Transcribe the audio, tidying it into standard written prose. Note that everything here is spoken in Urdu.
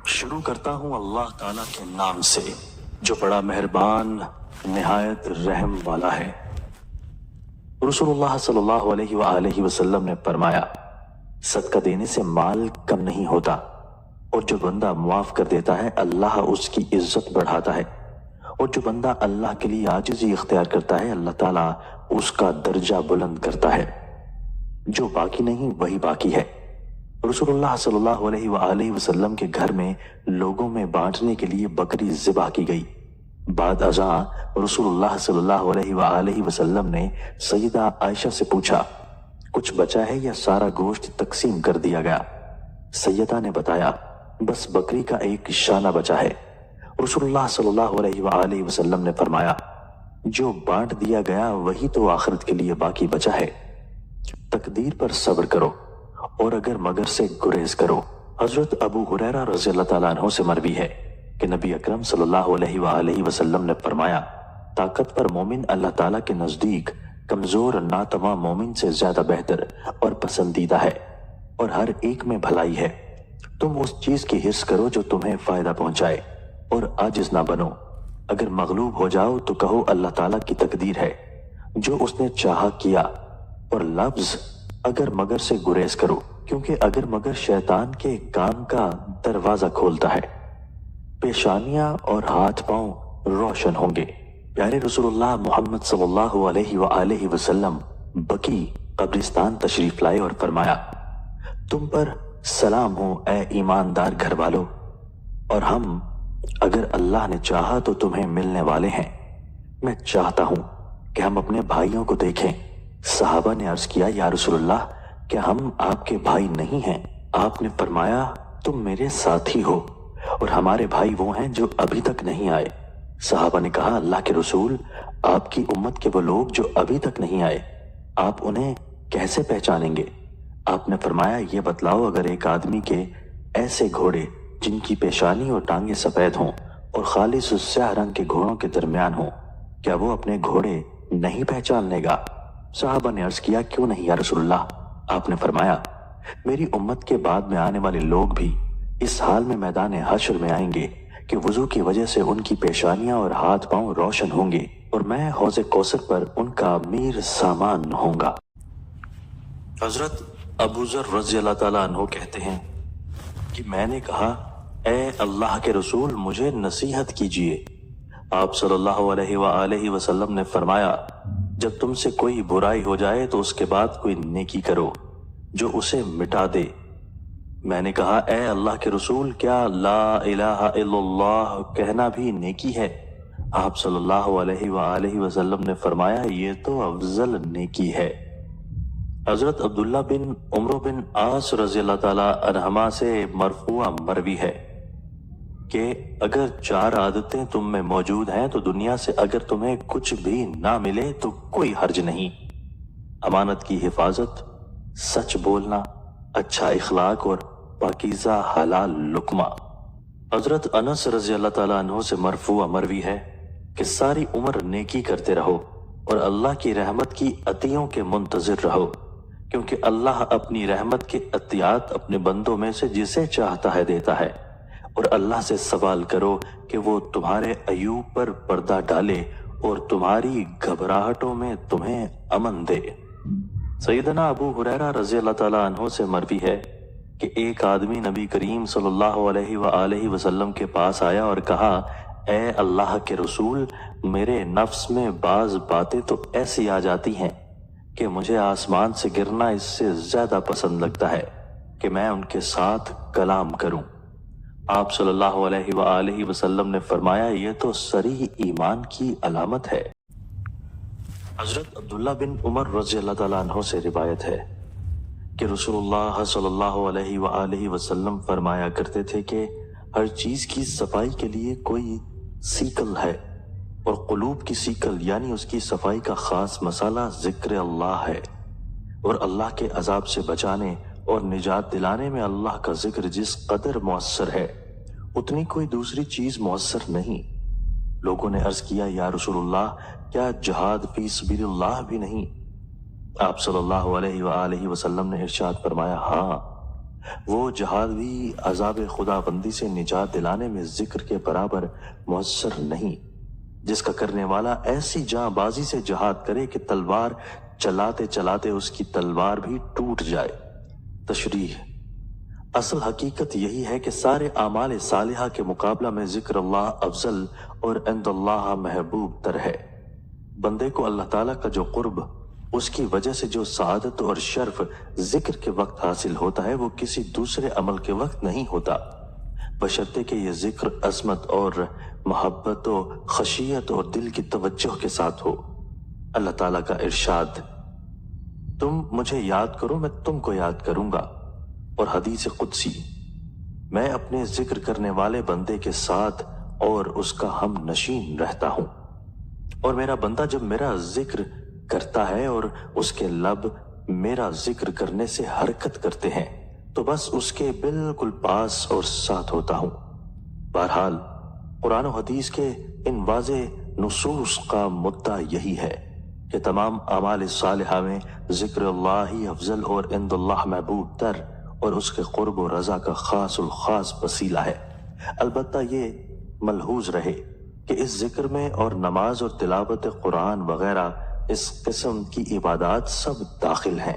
شروع کرتا ہوں اللہ تعالیٰ کے نام سے جو بڑا مہربان نہایت رحم والا ہے۔ رسول اللہ صلی اللہ علیہ وآلہ وسلم نے فرمایا، صدقہ دینے سے مال کم نہیں ہوتا، اور جو بندہ معاف کر دیتا ہے اللہ اس کی عزت بڑھاتا ہے، اور جو بندہ اللہ کے لیے عاجزی اختیار کرتا ہے اللہ تعالیٰ اس کا درجہ بلند کرتا ہے۔ جو باقی نہیں وہی باقی ہے۔ رسول اللہ صلی اللہ علیہ وآلہ وسلم کے گھر میں لوگوں میں بانٹنے کے لیے بکری ذبح کی گئی۔ بعد ازاں رسول اللہ صلی اللہ علیہ وآلہ وسلم نے سیدہ عائشہ سے پوچھا، کچھ بچا ہے یا سارا گوشت تقسیم کر دیا گیا؟ سیدہ نے بتایا، بس بکری کا ایک شانہ بچا ہے۔ رسول اللہ صلی اللہ علیہ وآلہ وسلم نے فرمایا، جو بانٹ دیا گیا وہی تو آخرت کے لیے باقی بچا ہے۔ تقدیر پر صبر کرو اور اگر مگر سے گریز کرو۔ حضرت ابو ہریرہ رضی اللہ تعالیٰ عنہ سے مروی ہے کہ نبی اکرم صلی اللہ علیہ وآلہ وسلم نے فرمایا، طاقتور مومن اللہ تعالیٰ کے نزدیک کمزور ناتواں مومن سے زیادہ بہتر اور پسندیدہ ہے، اور ہر ایک میں بھلائی ہے۔ تم اس چیز کی حرص کرو جو تمہیں فائدہ پہنچائے، اور عاجز نہ بنو۔ اگر مغلوب ہو جاؤ تو کہو اللہ تعالیٰ کی تقدیر ہے، جو اس نے چاہا کیا، اور لفظ اگر مگر سے گریز کرو، کیونکہ اگر مگر شیطان کے کام کا دروازہ کھولتا ہے۔ پیشانیاں اور ہاتھ پاؤں روشن ہوں گے۔ پیارے رسول اللہ محمد صلی اللہ علیہ وآلہ وسلم بقیع قبرستان تشریف لائے اور فرمایا، تم پر سلام ہو اے ایماندار گھر والو، اور ہم اگر اللہ نے چاہا تو تمہیں ملنے والے ہیں۔ میں چاہتا ہوں کہ ہم اپنے بھائیوں کو دیکھیں۔ صحابہ نے عرض کیا، یا رسول اللہ، کیا ہم آپ کے بھائی نہیں ہیں؟ آپ نے فرمایا، تم میرے ساتھی ہو، اور ہمارے بھائی وہ ہیں جو ابھی تک نہیں آئے۔ صحابہ نے کہا، اللہ کے رسول، آپ کی امت کے وہ لوگ جو ابھی تک نہیں آئے، آپ انہیں کیسے پہچانیں گے؟ آپ نے فرمایا، یہ بتلاؤ، اگر ایک آدمی کے ایسے گھوڑے جن کی پیشانی اور ٹانگیں سفید ہوں اور خالص سیاہ رنگ کے گھوڑوں کے درمیان ہوں، کیا وہ اپنے گھوڑے نہیں پہچان لے گا؟ صحابہ نے عرض کیا، کیوں نہیں یا رسول اللہ؟ آپ نے فرمایا، میری امت کے بعد میں آنے والے لوگ بھی اس حال میں میدان حشر میں آئیں گے کہ وضو کی وجہ سے ان کی پیشانیاں اور ہاتھ پاؤں روشن ہوں گے، اور میں حوض کوثر پر ان کا امیر سامان ہوں گا۔ حضرت ابو ذر رضی اللہ تعالیٰ عنہ کہتے ہیں کہ میں نے کہا، اے اللہ کے رسول، مجھے نصیحت کیجیے۔ آپ صلی اللہ علیہ وآلہ وسلم نے فرمایا، جب تم سے کوئی برائی ہو جائے تو اس کے بعد کوئی نیکی کرو جو اسے مٹا دے۔ میں نے کہا، اے اللہ کے رسول، کیا لا الہ الا اللہ کہنا بھی نیکی ہے؟ آپ صلی اللہ علیہ وآلہ وسلم نے فرمایا، یہ تو افضل نیکی ہے۔ حضرت عبداللہ بن عمرو بن عاص رضی اللہ تعالیٰ عنہما سے مرفوع مروی ہے کہ اگر 4 عادتیں تم میں موجود ہیں تو دنیا سے اگر تمہیں کچھ بھی نہ ملے تو کوئی حرج نہیں۔ امانت کی حفاظت، سچ بولنا، اچھا اخلاق اور پاکیزہ حلال لقمہ۔ حضرت انس رضی اللہ تعالیٰ عنہ سے مرفوع مروی ہے کہ ساری عمر نیکی کرتے رہو اور اللہ کی رحمت کی عطیوں کے منتظر رہو، کیونکہ اللہ اپنی رحمت کے عطیات اپنے بندوں میں سے جسے چاہتا ہے دیتا ہے، اور اللہ سے سوال کرو کہ وہ تمہارے عیوب پر پردہ ڈالے اور تمہاری گھبراہٹوں میں تمہیں امن دے۔ سیدنا ابو ہریرہ رضی اللہ تعالیٰ عنہ سے مروی ہے کہ ایک آدمی نبی کریم صلی اللہ علیہ وآلہ وسلم کے پاس آیا اور کہا، اے اللہ کے رسول، میرے نفس میں بعض باتیں تو ایسی آ جاتی ہیں کہ مجھے آسمان سے گرنا اس سے زیادہ پسند لگتا ہے کہ میں ان کے ساتھ کلام کروں۔ آپ صلی اللہ علیہ وآلہ وسلم نے فرمایا، یہ تو صریح ایمان کی علامت ہے۔ حضرت عبداللہ بن عمر رضی اللہ تعالیٰ عنہ سے روایت ہے کہ رسول اللہ صلی اللہ علیہ وآلہ وسلم فرمایا کرتے تھے کہ ہر چیز کی صفائی کے لیے کوئی سیکل ہے، اور قلوب کی سیکل یعنی اس کی صفائی کا خاص مسئلہ ذکر اللہ ہے، اور اللہ کے عذاب سے بچانے اور نجات دلانے میں اللہ کا ذکر جس قدر مؤثر ہے اتنی کوئی دوسری چیز مؤثر نہیں۔ لوگوں نے عرض کیا، یا رسول اللہ، کیا جہاد فی سبیل اللہ بھی نہیں؟ آپ صلی اللہ علیہ وآلہ وسلم نے ارشاد فرمایا، ہاں، وہ جہاد بھی عذاب خدا بندی سے نجات دلانے میں ذکر کے برابر مؤثر نہیں جس کا کرنے والا ایسی جاں بازی سے جہاد کرے کہ تلوار چلاتے چلاتے اس کی تلوار بھی ٹوٹ جائے۔ تشریح: اصل حقیقت یہی ہے کہ سارے اعمال صالحہ کے مقابلہ میں ذکر اللہ افضل اور عند اللہ محبوب تر ہے۔ بندے کو اللہ تعالیٰ کا جو قرب، اس کی وجہ سے جو سعادت اور شرف ذکر کے وقت حاصل ہوتا ہے وہ کسی دوسرے عمل کے وقت نہیں ہوتا، بشرطے کہ یہ ذکر عظمت اور محبت و خشیت اور دل کی توجہ کے ساتھ ہو۔ اللہ تعالیٰ کا ارشاد: تم مجھے یاد کرو میں تم کو یاد کروں گا، اور حدیث قدسی: میں اپنے ذکر کرنے والے بندے کے ساتھ اور اس کا ہم نشین رہتا ہوں، اور میرا بندہ جب میرا ذکر کرتا ہے اور اس کے لب میرا ذکر کرنے سے حرکت کرتے ہیں تو بس اس کے بالکل پاس اور ساتھ ہوتا ہوں۔ بہرحال قرآن و حدیث کے ان واضح نصوص کا مدعا یہی ہے کہ تمام اعمال صالحہ میں ذکر اللہ ہی افضل اور عند اللہ محبوب تر اور اس کے قرب و رضا کا خاص الخاص وسیلہ ہے۔ البتہ یہ ملحوظ رہے کہ اس ذکر میں اور نماز اور تلاوت قرآن وغیرہ اس قسم کی عبادات سب داخل ہیں۔